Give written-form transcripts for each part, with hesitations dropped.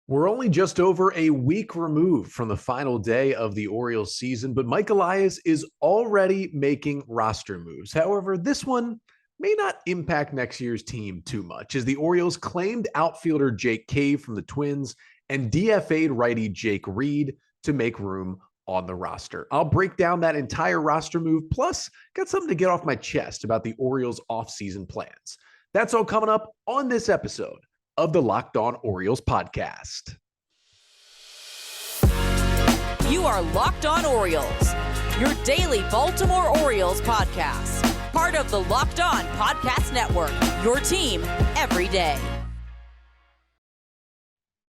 We're only just over a week removed from the final day of the Orioles season, but Mike Elias is already making roster moves. However, this one may not impact next year's team too much, as the Orioles claimed outfielder Jake Cave from the Twins and DFA'd righty Jake Reed to make room on the roster. I'll break down that entire roster move, plus got something to get off my chest about the Orioles offseason plans. That's all coming up on this episode of the Locked On Orioles podcast. You are Locked On Orioles, your daily Baltimore Orioles podcast. Part of the Locked On Podcast Network, your team every day.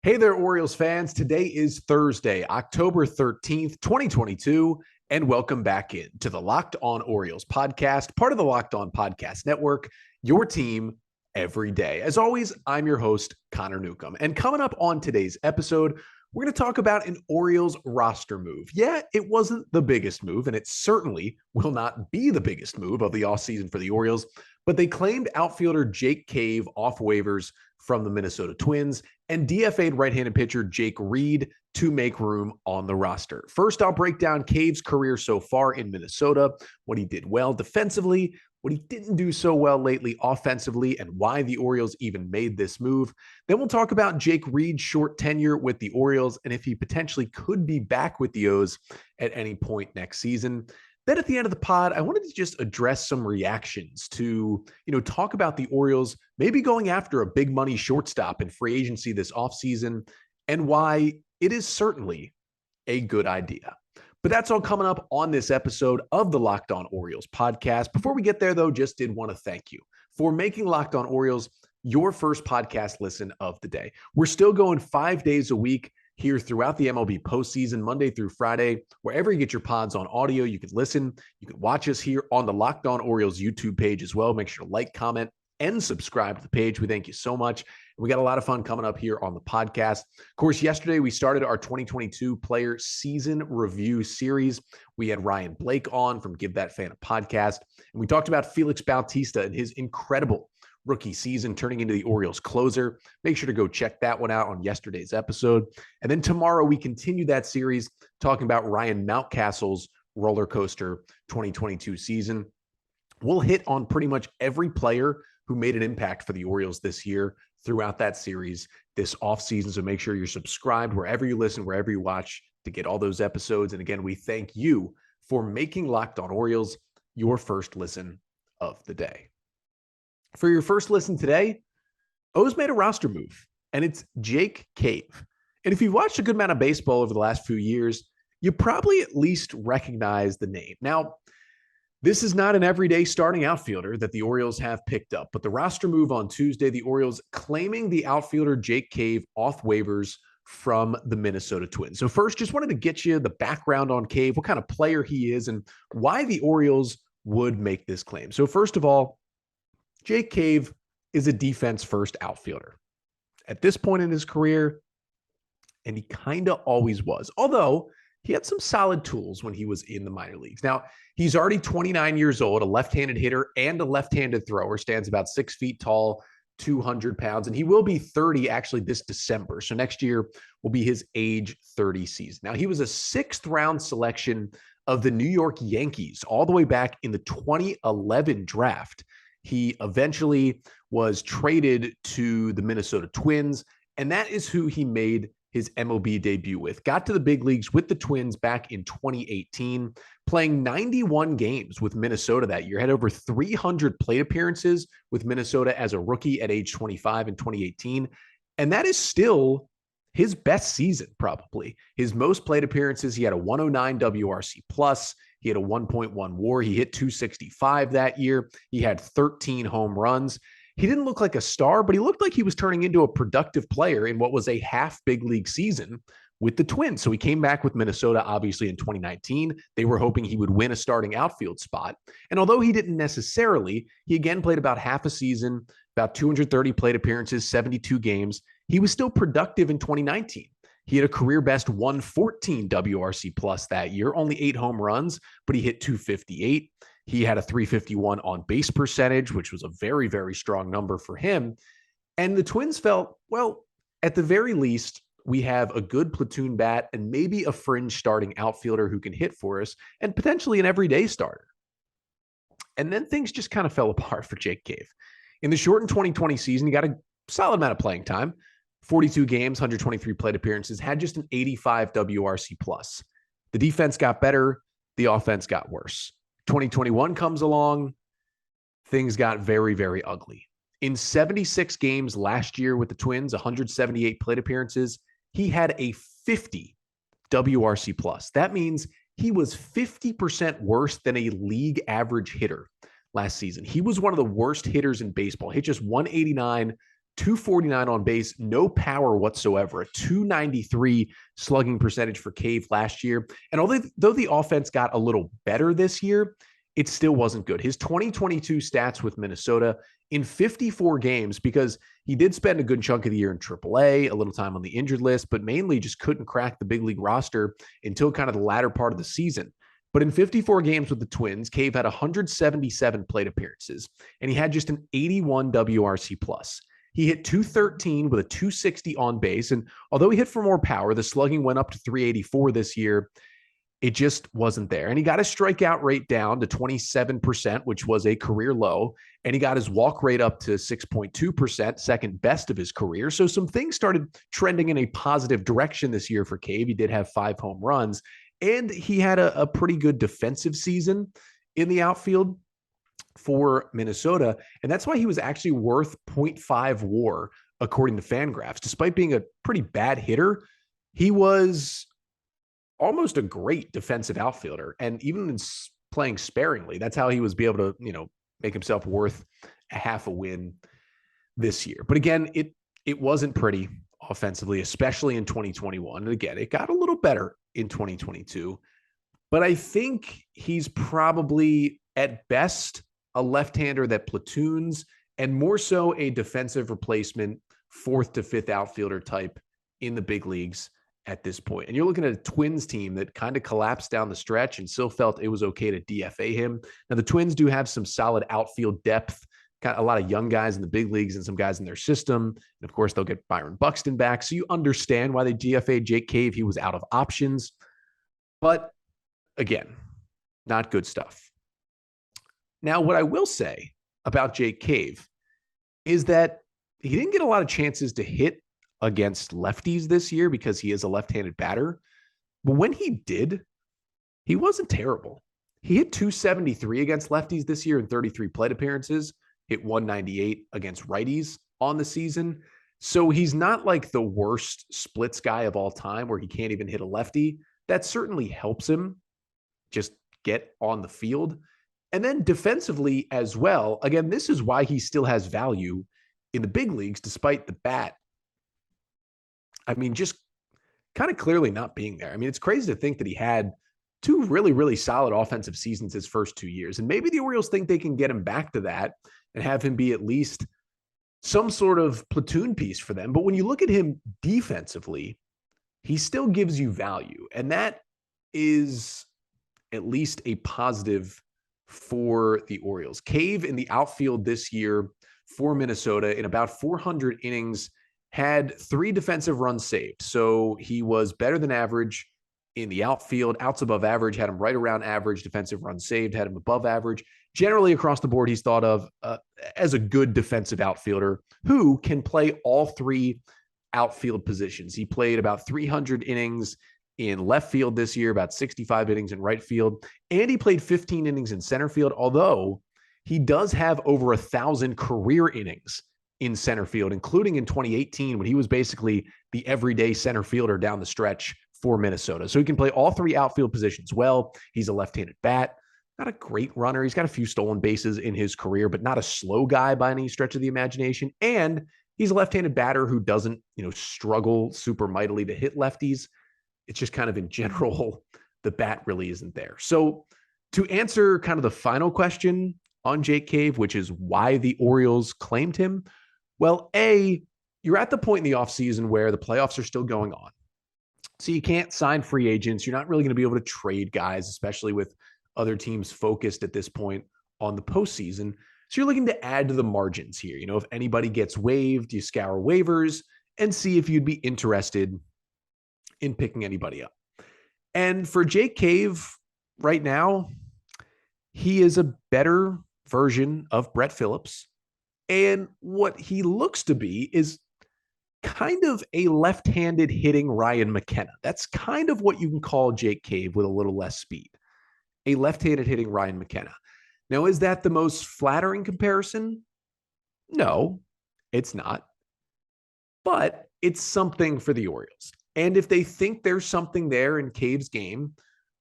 Hey there, Orioles fans. Today is Thursday, October 13th, 2022, and welcome back in to the Locked On Orioles podcast, part of the Locked On Podcast Network, your team every day. As always, I'm your host, Connor Newcomb. And coming up on today's episode, we're going to talk about an Orioles roster move. Yeah, it wasn't the biggest move, and it certainly will not be the biggest move of the offseason for the Orioles, but they claimed outfielder Jake Cave off waivers from the Minnesota Twins and DFA'd right-handed pitcher Jake Reed to make room on the roster. First, I'll break down Cave's career so far in Minnesota, what he did well defensively, what he didn't do so well lately offensively, and why the Orioles even made this move. Then we'll talk about Jake Reed's short tenure with the Orioles and if he potentially could be back with the O's at any point next season. Then at the end of the pod, I wanted to just address some reactions to, talk about the Orioles maybe going after a big money shortstop in free agency this offseason and why it is certainly a good idea. But that's all coming up on this episode of the Locked On Orioles podcast. Before we get there, though, just did want to thank you for making Locked On Orioles your first podcast listen of the day. We're still going 5 days a week here throughout the MLB postseason, Monday through Friday. Wherever you get your pods on audio, you can listen. You can watch us here on the Locked On Orioles YouTube page as well. Make sure to like, comment, and subscribe to the page. We thank you so much. We got a lot of fun coming up here on the podcast. Of course, yesterday we started our 2022 player season review series. We had Ryan Blake on from Give That Fan a Podcast, and we talked about Felix Bautista and his incredible rookie season turning into the Orioles closer. Make sure to go check that one out on yesterday's episode. And then tomorrow we continue that series talking about Ryan Mountcastle's roller coaster 2022 season. We'll hit on pretty much every player who made an impact for the Orioles this year throughout that series this offseason. So make sure you're subscribed wherever you listen, wherever you watch to get all those episodes. And again, we thank you for making Locked On Orioles your first listen of the day. For your first listen today, O's made a roster move, and it's Jake Cave. And if you've watched a good amount of baseball over the last few years, you probably at least recognize the name. Now, this is not an everyday starting outfielder that the Orioles have picked up, but the roster move on Tuesday, the Orioles claiming the outfielder Jake Cave off waivers from the Minnesota Twins. So first, just wanted to get you the background on Cave, what kind of player he is, and why the Orioles would make this claim. So first of all, Jake Cave is a defense-first outfielder. At this point in his career, and he kind of always was, although he had some solid tools when he was in the minor leagues. Now, he's already 29 years old, a left-handed hitter and a left-handed thrower, stands about 6 feet tall, 200 pounds, and he will be 30 actually this December. So next year will be his age 30 season. Now, he was a 6th-round selection of the New York Yankees all the way back in the 2011 draft. He eventually was traded to the Minnesota Twins, and that is who he made his MLB debut with. Got to the big leagues with the Twins back in 2018, playing 91 games with Minnesota that year. Had over 300 plate appearances with Minnesota as a rookie at age 25 in 2018. And that is still his best season, probably. His most plate appearances, he had a 109 WRC plus. He had a 1.1 WAR. He hit 265 that year. He had 13 home runs. He didn't look like a star, but he looked like he was turning into a productive player in what was a half big league season with the Twins. So he came back with Minnesota, obviously, in 2019. They were hoping he would win a starting outfield spot. And although he didn't necessarily, he again played about half a season, about 230 plate appearances, 72 games. He was still productive in 2019. He had a career best 114 WRC plus that year, only 8 home runs, but he hit 258. He had a 351 on base percentage, which was a very, very strong number for him. And the Twins felt, well, at the very least, we have a good platoon bat and maybe a fringe starting outfielder who can hit for us and potentially an everyday starter. And then things just kind of fell apart for Jake Cave. In the shortened 2020 season, he got a solid amount of playing time, 42 games, 123 plate appearances, had just an 85 WRC plus. The defense got better. The offense got worse. 2021 comes along. Things got very, very ugly. In 76 games last year with the Twins, 178 plate appearances, he had a 50 WRC plus. That means he was 50% worse than a league average hitter last season. He was one of the worst hitters in baseball. Hit just 189, 249 on base, no power whatsoever, a 293 slugging percentage for Cave last year. And although the offense got a little better this year, it still wasn't good. His 2022 stats with Minnesota in 54 games, because he did spend a good chunk of the year in AAA, a little time on the injured list, but mainly just couldn't crack the big league roster until kind of the latter part of the season. But in 54 games with the Twins, Cave had 177 plate appearances, and he had just an 81 WRC plus. He hit 213 with a 260 on base, and although he hit for more power, the slugging went up to 384 this year. It just wasn't there. And he got his strikeout rate down to 27%, which was a career low. And he got his walk rate up to 6.2%, second best of his career. So some things started trending in a positive direction this year for Cave. He did have 5 home runs, and he had a pretty good defensive season in the outfield for Minnesota. And that's why he was actually worth 0.5 WAR, according to Fangraphs. Despite being a pretty bad hitter, he was almost a great defensive outfielder. And even in playing sparingly, that's how he was able to, make himself worth a half a win this year. But again, it wasn't pretty offensively, especially in 2021. And again, it got a little better in 2022. But I think he's probably at best a left-hander that platoons, and more so a defensive replacement, 4th to 5th outfielder type in the big leagues at this point. And you're looking at a Twins team that kind of collapsed down the stretch and still felt it was okay to DFA him. Now, the Twins do have some solid outfield depth, got a lot of young guys in the big leagues and some guys in their system. And of course, they'll get Byron Buxton back. So you understand why they DFA'd Jake Cave. He was out of options. But again, not good stuff. Now, what I will say about Jake Cave is that he didn't get a lot of chances to hit against lefties this year because he is a left-handed batter. But when he did, he wasn't terrible. He hit 273 against lefties this year in 33 plate appearances, hit 198 against righties on the season. So he's not like the worst splits guy of all time where he can't even hit a lefty. That certainly helps him just get on the field. And then defensively as well, again, this is why he still has value in the big leagues despite the bat. I mean, just kind of clearly not being there. I mean, it's crazy to think that he had 2 really, really solid offensive seasons his first 2 years. And maybe the Orioles think they can get him back to that and have him be at least some sort of platoon piece for them. But when you look at him defensively, he still gives you value. And that is at least a positive for the Orioles. Cave in the outfield this year for Minnesota in about 400 innings had 3 defensive runs saved. So he was better than average in the outfield. Outs above average, had him right around average. Defensive runs saved, had him above average. Generally across the board, he's thought of as a good defensive outfielder who can play all 3 outfield positions. He played about 300 innings in left field this year, about 65 innings in right field, and he played 15 innings in center field, although he does have over 1,000 career innings in center field, including in 2018 when he was basically the everyday center fielder down the stretch for Minnesota. So he can play all 3 outfield positions well. He's a left-handed bat, not a great runner. He's got a few stolen bases in his career, but not a slow guy by any stretch of the imagination. And he's a left-handed batter who doesn't, struggle super mightily to hit lefties. It's just kind of in general, the bat really isn't there. So to answer kind of the final question on Jake Cave, which is why the Orioles claimed him, well, A, you're at the point in the offseason where the playoffs are still going on. So you can't sign free agents. You're not really going to be able to trade guys, especially with other teams focused at this point on the postseason. So you're looking to add to the margins here. If anybody gets waived, you scour waivers and see if you'd be interested in picking anybody up. And for Jake Cave right now, he is a better version of Brett Phillips. And what he looks to be is kind of a left-handed hitting Ryan McKenna. That's kind of what you can call Jake Cave with a little less speed. A left-handed hitting Ryan McKenna. Now, is that the most flattering comparison? No, it's not. But it's something for the Orioles. And if they think there's something there in Cave's game,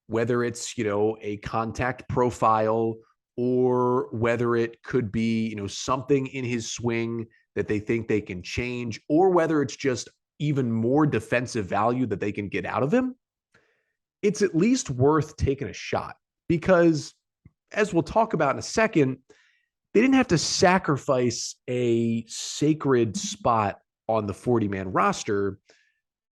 whether it's, a contact profile or whether it could be, something in his swing that they think they can change, or whether it's just even more defensive value that they can get out of him, it's at least worth taking a shot because, as we'll talk about in a second, they didn't have to sacrifice a sacred spot on the 40-man roster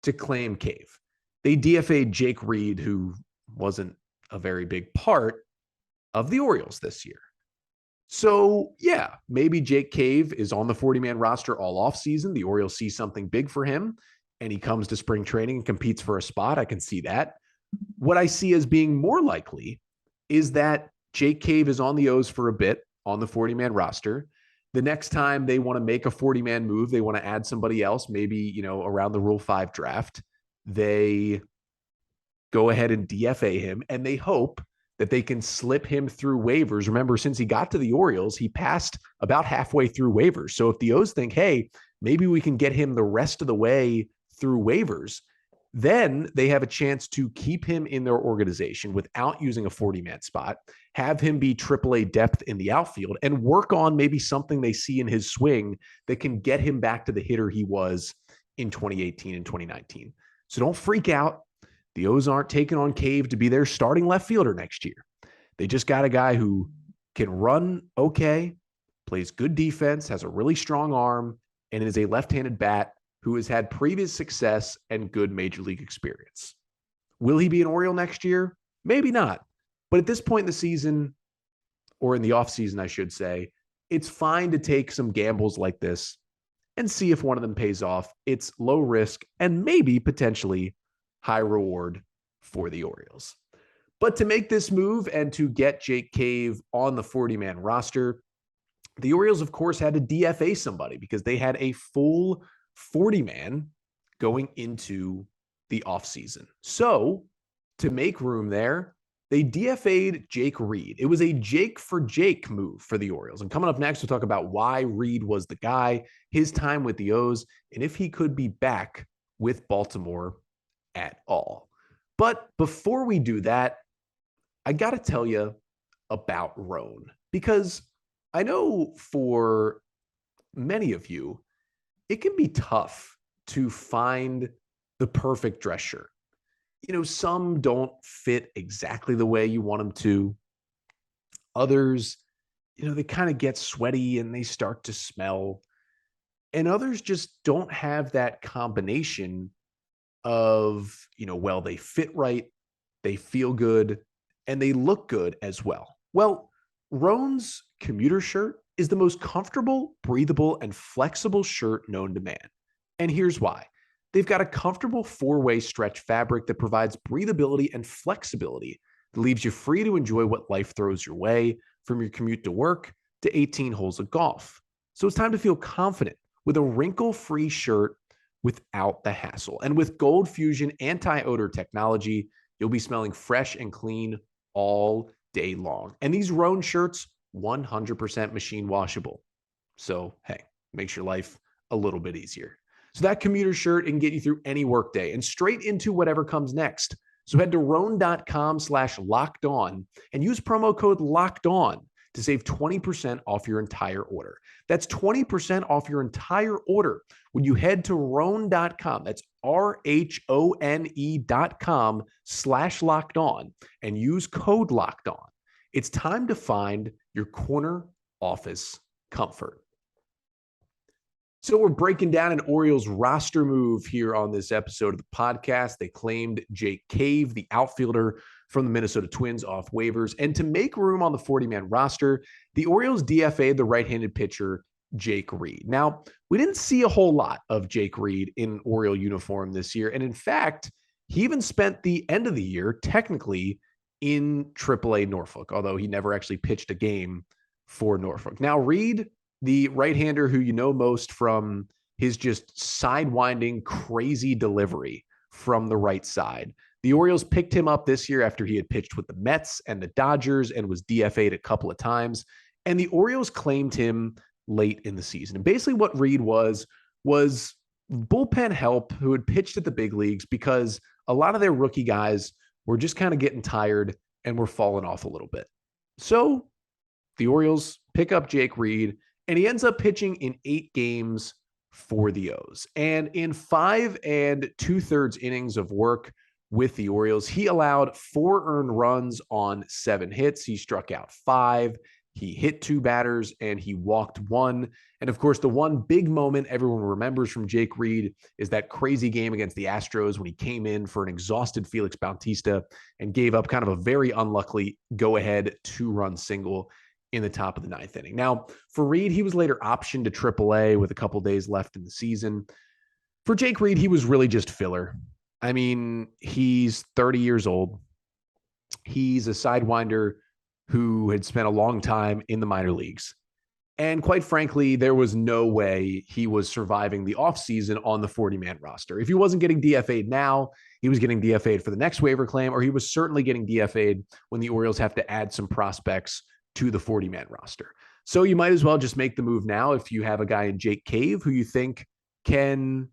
to claim Cave. They DFA'd Jake Reed, who wasn't a very big part of the Orioles this year. So, yeah, maybe Jake Cave is on the 40-man roster all offseason. The Orioles see something big for him, and he comes to spring training and competes for a spot. I can see that. What I see as being more likely is that Jake Cave is on the O's for a bit on the 40-man roster. The next time they want to make a 40-man move, they want to add somebody else, maybe, around the Rule 5 draft, they go ahead and DFA him, and they hope that they can slip him through waivers. Remember, since he got to the Orioles, he passed about halfway through waivers. So if the O's think, hey, maybe we can get him the rest of the way through waivers, then they have a chance to keep him in their organization without using a 40-man spot, have him be AAA depth in the outfield, and work on maybe something they see in his swing that can get him back to the hitter he was in 2018 and 2019. So don't freak out. The O's aren't taking on Cave to be their starting left fielder next year. They just got a guy who can run okay, plays good defense, has a really strong arm, and is a left-handed bat who has had previous success and good major league experience. Will he be an Oriole next year? Maybe not. But at this point in the season, or in the offseason, I should say, it's fine to take some gambles like this and see if one of them pays off. It's low risk and maybe potentially high reward for the Orioles. But to make this move and to get Jake Cave on the 40-man roster, the Orioles, of course, had to DFA somebody because they had a full 40-man going into the offseason. So to make room there, they DFA'd Jake Reed. It was a Jake for Jake move for the Orioles. And coming up next, we'll talk about why Reed was the guy, his time with the O's, and if he could be back with Baltimore at all. But before we do that, I got to tell you about Roan, because I know for many of you, it can be tough to find the perfect dress shirt. Some don't fit exactly the way you want them to. Others, they kind of get sweaty and they start to smell. And others just don't have that combination of, they fit right, they feel good, and they look good as well. Well, Roan's commuter shirt is the most comfortable, breathable, and flexible shirt known to man. And here's why. They've got a comfortable 4-way stretch fabric that provides breathability and flexibility that leaves you free to enjoy what life throws your way, from your commute to work to 18 holes of golf. So it's time to feel confident with a wrinkle-free shirt without the hassle. And with Gold Fusion anti-odor technology, you'll be smelling fresh and clean all day long. And these Roan shirts, 100% machine washable. So, hey, makes your life a little bit easier. So that commuter shirt can get you through any workday and straight into whatever comes next. So head to roan.com/lockedon and use promo code LOCKEDON to save 20% off your entire order. That's 20% off your entire order when you head to roan.com. That's RHONE.com/lockedon and use code LOCKEDON. It's time to find your corner office comfort. So we're breaking down an Orioles roster move here on this episode of the podcast. They claimed Jake Cave, the outfielder from the Minnesota Twins, off waivers. And to make room on the 40-man roster, the Orioles DFA'd the right-handed pitcher, Jake Reed. Now, we didn't see a whole lot of Jake Reed in Oriole uniform this year. And in fact, He even spent the end of the year technically in AAA Norfolk, although he never actually pitched a game for Norfolk. Now, Reed, the right-hander who you know most from his just sidewinding, crazy delivery from the right side. The Orioles picked him up this year after he had pitched with the Mets and the Dodgers and was DFA'd a couple of times. And the Orioles claimed him late in the season. And basically what Reed was bullpen help who had pitched at the big leagues because a lot of their rookie guys were just kind of getting tired and were falling off a little bit. So the Orioles pick up Jake Reed, and he ends up pitching in 8 games for the O's. And in 5 2/3 innings of work with the Orioles, he allowed 4 earned runs on 7 hits. He struck out 5. He hit 2 batters and he walked 1. And of course, the one big moment everyone remembers from Jake Reed is that crazy game against the Astros when he came in for an exhausted Felix Bautista and gave up kind of a very unlucky go-ahead 2-run single in the top of the 9th inning. Now, for Reed, he was later optioned to AAA with a couple days left in the season. For Jake Reed, he was really just filler. I mean, he's 30 years old. He's a sidewinder who had spent a long time in the minor leagues. And quite frankly, there was no way he was surviving the offseason on the 40-man roster. If he wasn't getting DFA'd now, he was getting DFA'd for the next waiver claim, or he was certainly getting DFA'd when the Orioles have to add some prospects to the 40-man roster. So you might as well just make the move now if you have a guy in Jake Cave who you think can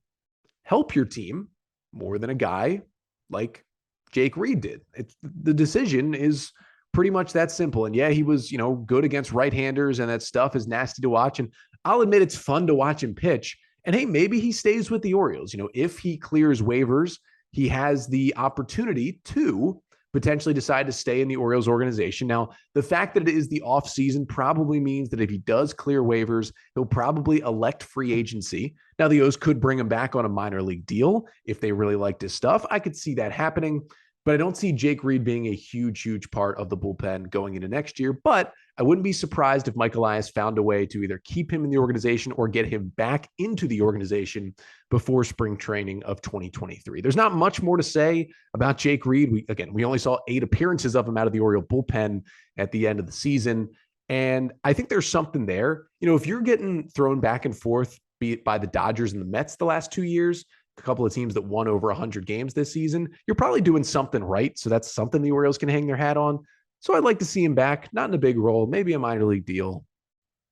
help your team more than a guy like Jake Reed did. The decision is pretty much that simple. And yeah, he was, good against right-handers, and that stuff is nasty to watch. And I'll admit it's fun to watch him pitch. And hey, maybe he stays with the Orioles. If he clears waivers, he has the opportunity to potentially decide to stay in the Orioles organization. Now, the fact that it is the offseason probably means that if he does clear waivers, he'll probably elect free agency. Now, the O's could bring him back on a minor league deal if they really liked his stuff. I could see that happening. But I don't see Jake Reed being a huge, huge part of the bullpen going into next year. But I wouldn't be surprised if Mike Elias found a way to either keep him in the organization or get him back into the organization before spring training of 2023. There's not much more to say about Jake Reed. We only saw 8 appearances of him out of the Oriole bullpen at the end of the season. And I think there's something there. If you're getting thrown back and forth, be it by the Dodgers and the Mets the last 2 years, a couple of teams that won over 100 games this season, you're probably doing something right. So that's something the Orioles can hang their hat on. So I'd like to see him back, not in a big role, maybe a minor league deal.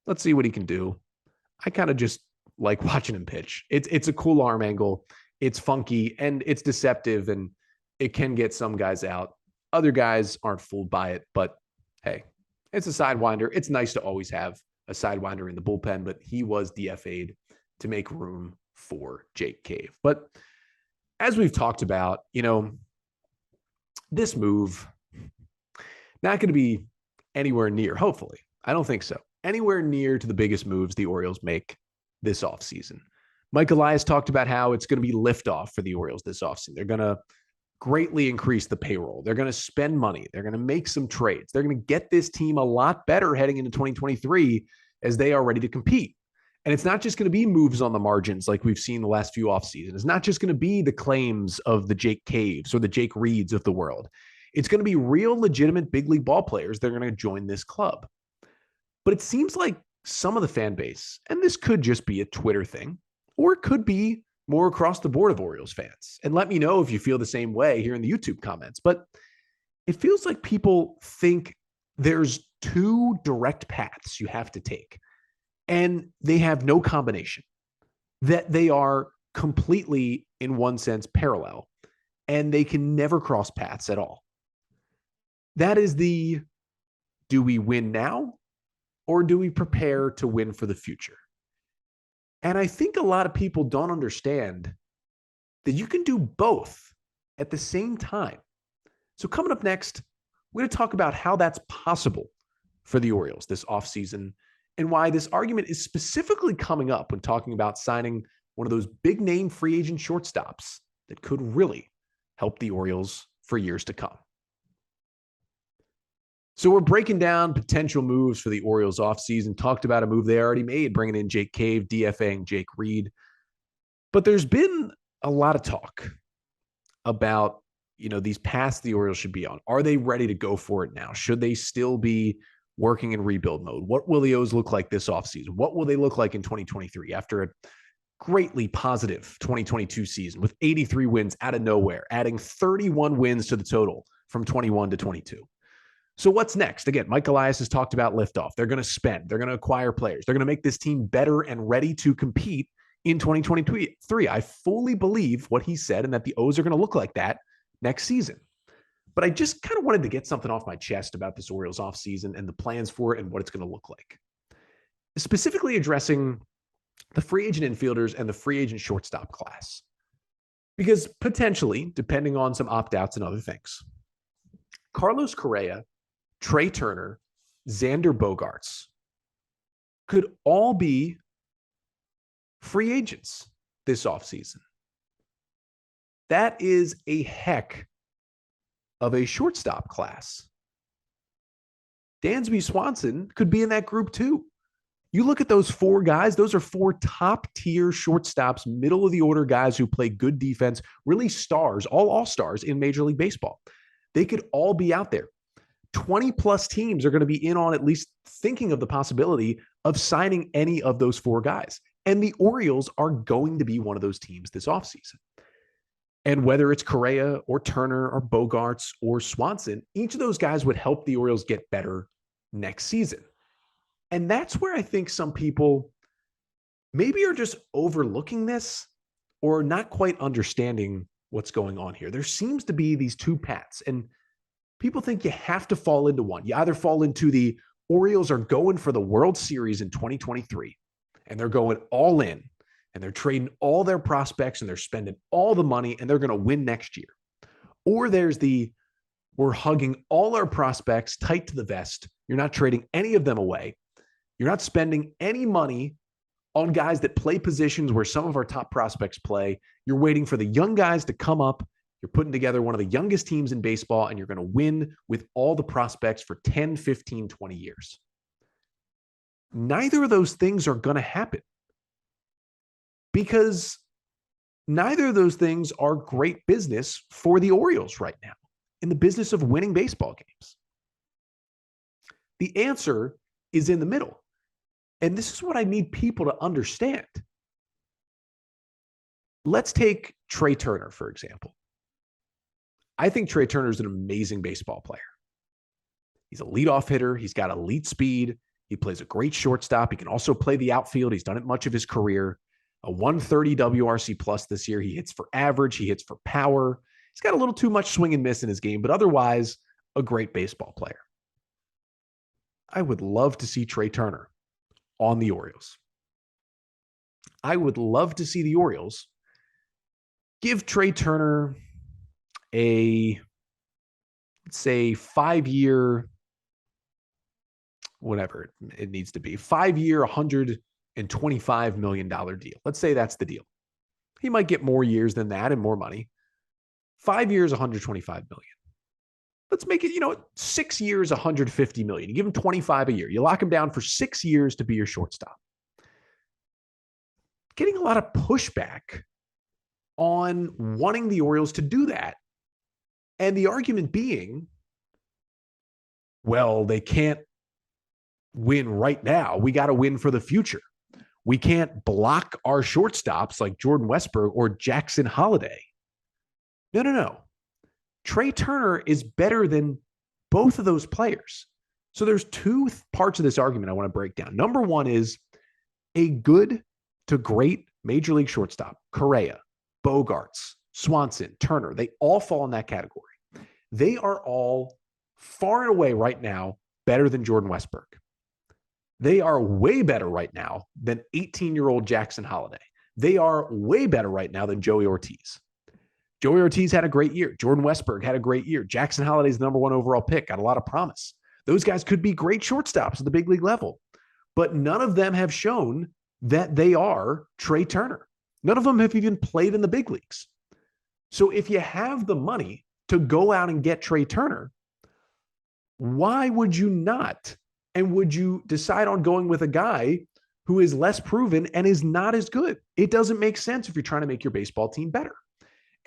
Let's see what he can do. I kind of just like watching him pitch. It's a cool arm angle. It's funky and it's deceptive, and it can get some guys out. Other guys aren't fooled by it, but hey, it's a sidewinder. It's nice to always have a sidewinder in the bullpen, but he was DFA'd to make room for Jake Cave. But as we've talked about, this move, not going to be anywhere near, hopefully, I don't think so, anywhere near to the biggest moves the Orioles make this offseason. Mike Elias talked about how it's going to be liftoff for the Orioles this offseason. They're going to greatly increase the payroll. They're going to spend money. They're going to make some trades. They're going to get this team a lot better heading into 2023 as they are ready to compete. And it's not just going to be moves on the margins like we've seen the last few offseasons. It's not just going to be the claims of the Jake Caves or the Jake Reeds of the world. It's going to be real, legitimate big league ball players that are going to join this club. But it seems like some of the fan base, and this could just be a Twitter thing, or it could be more across the board of Orioles fans. And let me know if you feel the same way here in the YouTube comments. But it feels like people think there's 2 direct paths you have to take, and they have no combination, that they are completely, in one sense, parallel, and they can never cross paths at all. That is the, do we win now, or do we prepare to win for the future? And I think a lot of people don't understand that you can do both at the same time. So coming up next, we're going to talk about how that's possible for the Orioles this offseason, and why this argument is specifically coming up when talking about signing one of those big name free agent shortstops that could really help the Orioles for years to come. So we're breaking down potential moves for the Orioles offseason, talked about a move they already made, bringing in Jake Cave, DFAing Jake Reed. But there's been a lot of talk about, these paths the Orioles should be on. Are they ready to go for it now? Should they still be working in rebuild mode? What will the O's look like this offseason? What will they look like in 2023 after a greatly positive 2022 season with 83 wins out of nowhere, adding 31 wins to the total from 21 to 22? So what's next? Again, Mike Elias has talked about liftoff. They're going to spend. They're going to acquire players. They're going to make this team better and ready to compete in 2023. I fully believe what he said and that the O's are going to look like that next season. But I just kind of wanted to get something off my chest about this Orioles offseason and the plans for it and what it's going to look like. Specifically addressing the free agent infielders and the free agent shortstop class. Because potentially, depending on some opt-outs and other things, Carlos Correa, Trea Turner, Xander Bogaerts could all be free agents this offseason. That is a heck of a shortstop class. Dansby Swanson could be in that group too. You look at those four guys, those are four top-tier shortstops, middle-of-the-order guys who play good defense, really stars, all-stars in Major League Baseball. They could all be out there. 20-plus teams are going to be in on at least thinking of the possibility of signing any of those four guys. And the Orioles are going to be one of those teams this offseason. And whether it's Correa or Turner or Bogaerts or Swanson, each of those guys would help the Orioles get better next season. And that's where I think some people maybe are just overlooking this or not quite understanding what's going on here. There seems to be these two paths, and people think you have to fall into one. You either fall into the Orioles are going for the World Series in 2023, and they're going all in, and they're trading all their prospects, and they're spending all the money, and they're going to win next year. Or there's the we're hugging all our prospects tight to the vest. You're not trading any of them away. You're not spending any money on guys that play positions where some of our top prospects play. You're waiting for the young guys to come up. You're putting together one of the youngest teams in baseball, and you're going to win with all the prospects for 10, 15, 20 years. Neither of those things are going to happen because neither of those things are great business for the Orioles right now in the business of winning baseball games. The answer is in the middle. And this is what I need people to understand. Let's take Trea Turner, for example. I think Trea Turner is an amazing baseball player. He's a leadoff hitter. He's got elite speed. He plays a great shortstop. He can also play the outfield. He's done it much of his career. A 130 WRC plus this year. He hits for average. He hits for power. He's got a little too much swing and miss in his game, but otherwise a great baseball player. I would love to see Trea Turner on the Orioles. I would love to see the Orioles give Trea Turner a, let's say, 5-year, whatever it needs to be, 5-year, $125 million deal. Let's say that's the deal. He might get more years than that and more money. 5 years, $125 million. Let's make it, 6 years, $150 million. You give him $25 a year. You lock him down for 6 years to be your shortstop. Getting a lot of pushback on wanting the Orioles to do that. And the argument being, well, they can't win right now. We got to win for the future. We can't block our shortstops like Jordan Westburg or Jackson Holliday. No. Trea Turner is better than both of those players. So there's two parts of this argument I want to break down. Number one is a good to great major league shortstop, Correa, Bogaerts, Swanson, Turner. They all fall in that category. They are all far and away right now better than Jordan Westburg. They are way better right now than 18-year-old Jackson Holliday. They are way better right now than Joey Ortiz. Joey Ortiz had a great year. Jordan Westburg had a great year. Jackson Holliday's the number 1 overall pick. Got a lot of promise. Those guys could be great shortstops at the big league level, but none of them have shown that they are Trea Turner. None of them have even played in the big leagues. So if you have the money to go out and get Trea Turner, why would you not? And would you decide on going with a guy who is less proven and is not as good? It doesn't make sense if you're trying to make your baseball team better.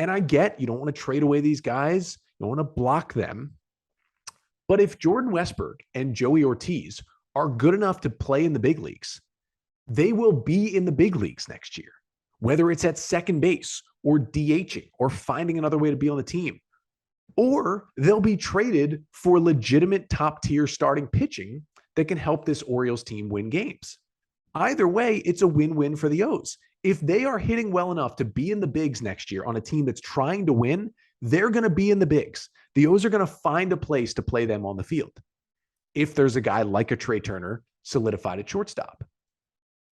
And I get you don't want to trade away these guys. You don't want to block them. But if Jordan Westburg and Joey Ortiz are good enough to play in the big leagues, they will be in the big leagues next year, whether it's at second base or DHing or finding another way to be on the team. Or they'll be traded for legitimate top-tier starting pitching that can help this Orioles team win games. Either way, it's a win-win for the O's. If they are hitting well enough to be in the bigs next year on a team that's trying to win, they're going to be in the bigs. The O's are going to find a place to play them on the field. If there's a guy like a Trea Turner solidified at shortstop.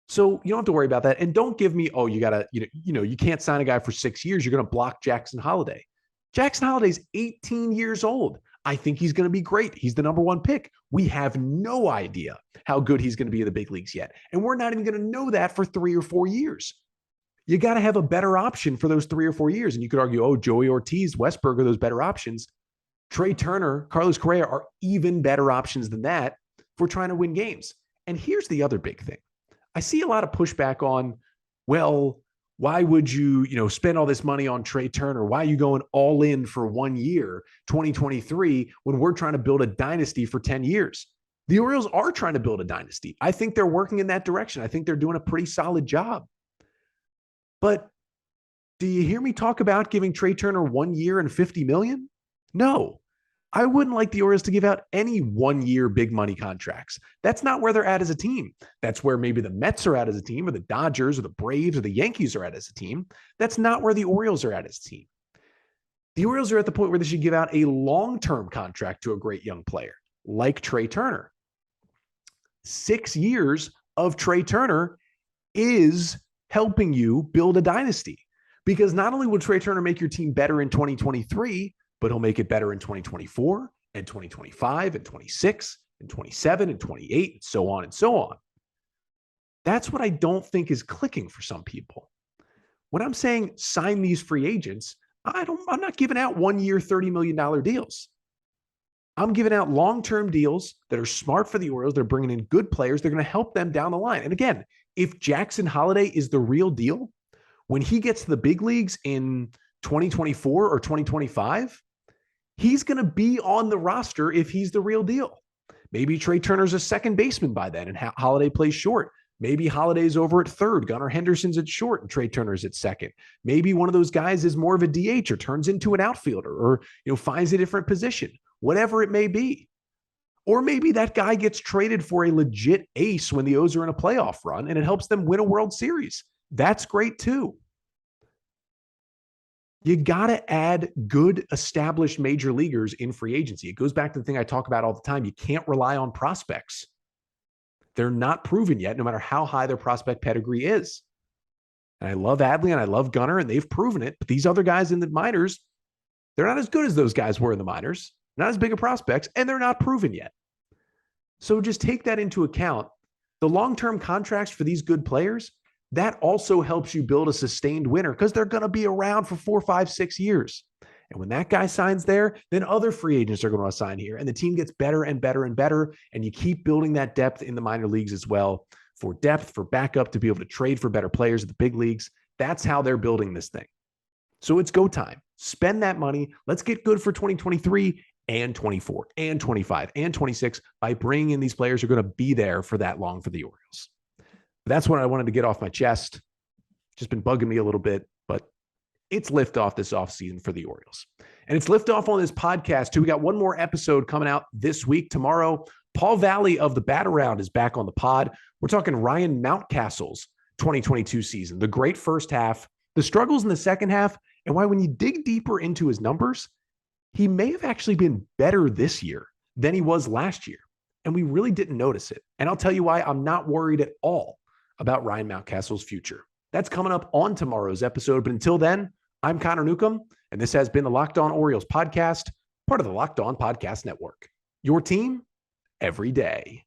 So you don't have to worry about that. And don't give me, you can't sign a guy for 6 years. You're going to block Jackson Holliday. Jackson Holliday's 18 years old. I think he's going to be great. He's the number one pick. We have no idea how good he's going to be in the big leagues yet. And we're not even going to know that for 3 or 4 years. You got to have a better option for those 3 or 4 years. And you could argue, Joey Ortiz, Westburg are those better options. Trea Turner, Carlos Correa are even better options than that if we're trying to win games. And here's the other big thing. I see a lot of pushback on, why would you, spend all this money on Trea Turner? Why are you going all in for 1 year, 2023, when we're trying to build a dynasty for 10 years? The Orioles are trying to build a dynasty. I think they're working in that direction. I think they're doing a pretty solid job. But do you hear me talk about giving Trea Turner 1 year and $50 million? No. I wouldn't like the Orioles to give out any 1 year big money contracts. That's not where they're at as a team. That's where maybe the Mets are at as a team, or the Dodgers or the Braves or the Yankees are at as a team. That's not where the Orioles are at as a team. The Orioles are at the point where they should give out a long-term contract to a great young player like Trea Turner. 6 years of Trea Turner is helping you build a dynasty, because not only will Trea Turner make your team better in 2023, but he'll make it better in 2024 and 2025 and 26 and 27 and 28 and so on and so on. That's what I don't think is clicking for some people. When I'm saying sign these free agents, I'm not giving out 1 year, $30 million deals. I'm giving out long-term deals that are smart for the Orioles. They're bringing in good players. They're going to help them down the line. And again, if Jackson Holliday is the real deal, when he gets to the big leagues in 2024 or 2025, he's going to be on the roster if he's the real deal. Maybe Trea Turner's a second baseman by then and Holliday plays short. Maybe Holliday's over at third, Gunnar Henderson's at short, and Trea Turner's at second. Maybe one of those guys is more of a DH or turns into an outfielder or finds a different position, whatever it may be. Or maybe that guy gets traded for a legit ace when the O's are in a playoff run and it helps them win a World Series. That's great too. You got to add good, established major leaguers in free agency. It goes back to the thing I talk about all the time. You can't rely on prospects. They're not proven yet, no matter how high their prospect pedigree is. And I love Adley and I love Gunnar, and they've proven it. But these other guys in the minors, they're not as good as those guys were in the minors, not as big of prospects, and they're not proven yet. So just take that into account. The long-term contracts for these good players, that also helps you build a sustained winner because they're going to be around for 4, 5, 6 years. And when that guy signs there, then other free agents are going to sign here. And the team gets better and better and better. And you keep building that depth in the minor leagues as well, for depth, for backup, to be able to trade for better players at the big leagues. That's how they're building this thing. So it's go time. Spend that money. Let's get good for 2023 and 24 and 25 and 26 by bringing in these players who are going to be there for that long for the Orioles. That's what I wanted to get off my chest. Just been bugging me a little bit, but it's liftoff this offseason for the Orioles. And it's liftoff on this podcast too. We got one more episode coming out this week. Tomorrow, Paul Valley of the Bat Around is back on the pod. We're talking Ryan Mountcastle's 2022 season, the great first half, the struggles in the second half, and why when you dig deeper into his numbers, he may have actually been better this year than he was last year. And we really didn't notice it. And I'll tell you why I'm not worried at all about Ryan Mountcastle's future. That's coming up on tomorrow's episode. But until then, I'm Connor Newcomb, and this has been the Locked On Orioles podcast, part of the Locked On Podcast Network. Your team every day.